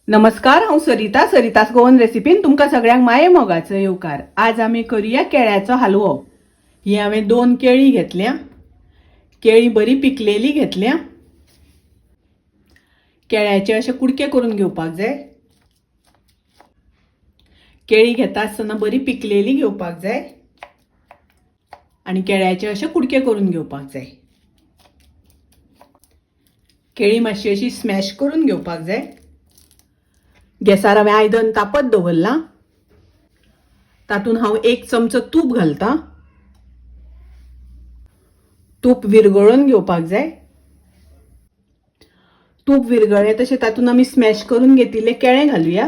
नमस्कार, हांव सरितास गोवन रेसिपीन तुमकां सगळ्यांक माये मोगाचो येवकार। आज आमी करूया केळ्याचो हलवो। ही हांवें 2 केळी घेतल्या। केळी बरी पिकलेली घेतल्या। केळ्याचे अशे कुडके करून घेवपाक जाय। केळी घेता आसतना बरी पिकलेली घेवपाक जाय आणि केळ्याचे अशे कुडके करून घेवपाक जाय। केळी मातशी अशी स्मॅश करून घेवपाक जाय। गॅसार हांवें आयदन तापत दवरलां। तातूंत हांव 1 चमचो तूप घालतां। तूप विरगळून घेवपाक जाय। तूप विरगळ्ळें तशें तातूंत आमी स्मॅश करून घेतिल्ले केळे घालुया।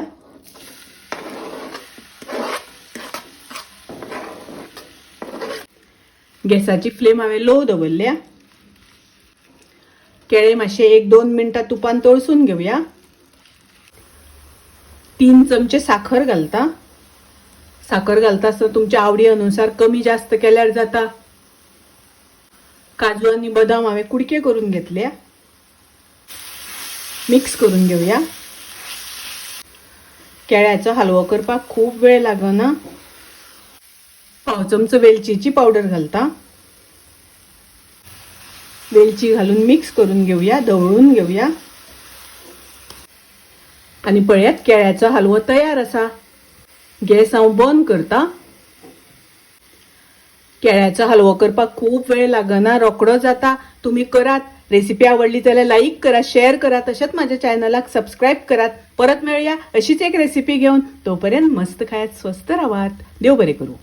गॅसाची फ्लेम हांवें लो दवरल्या। केळे मातशे 1-2 मिनटां तुपान तळसून घेवया। 3 चमचे साखर घालता। साखर घालता आसतना तुमच्या आवडी अनुसार कमी जास्त केल्यार जाता। काजू आनी बदाम हांवें कुडके करून घेतल्या। मिक्स करून घेवया। केळ्याचो हलवो करपाक खूब वेळ लागना। पाव चमचो वेलचीची पावडर घालता। वेलची घालून मिक्स करून घेवया, ढवळून घेवया। आणि पळयात केळ्याचो हलवो तयार आसा। गॅस हांव बंद करता। केळ्याचो हलवो करपाक खूब वेळ लागना, रोकडो जाता। तुम्ही करात। रेसिपी आवडली जाल्यार लाईक करा, शेअर करा, तशेंच माझ्या चॅनलाक सबस्क्राईब करात। परत मेळूया अशीच एक रेसिपी घेऊन। तोपर्यंत मस्त खायात, स्वस्त राहात। देव बरे करू।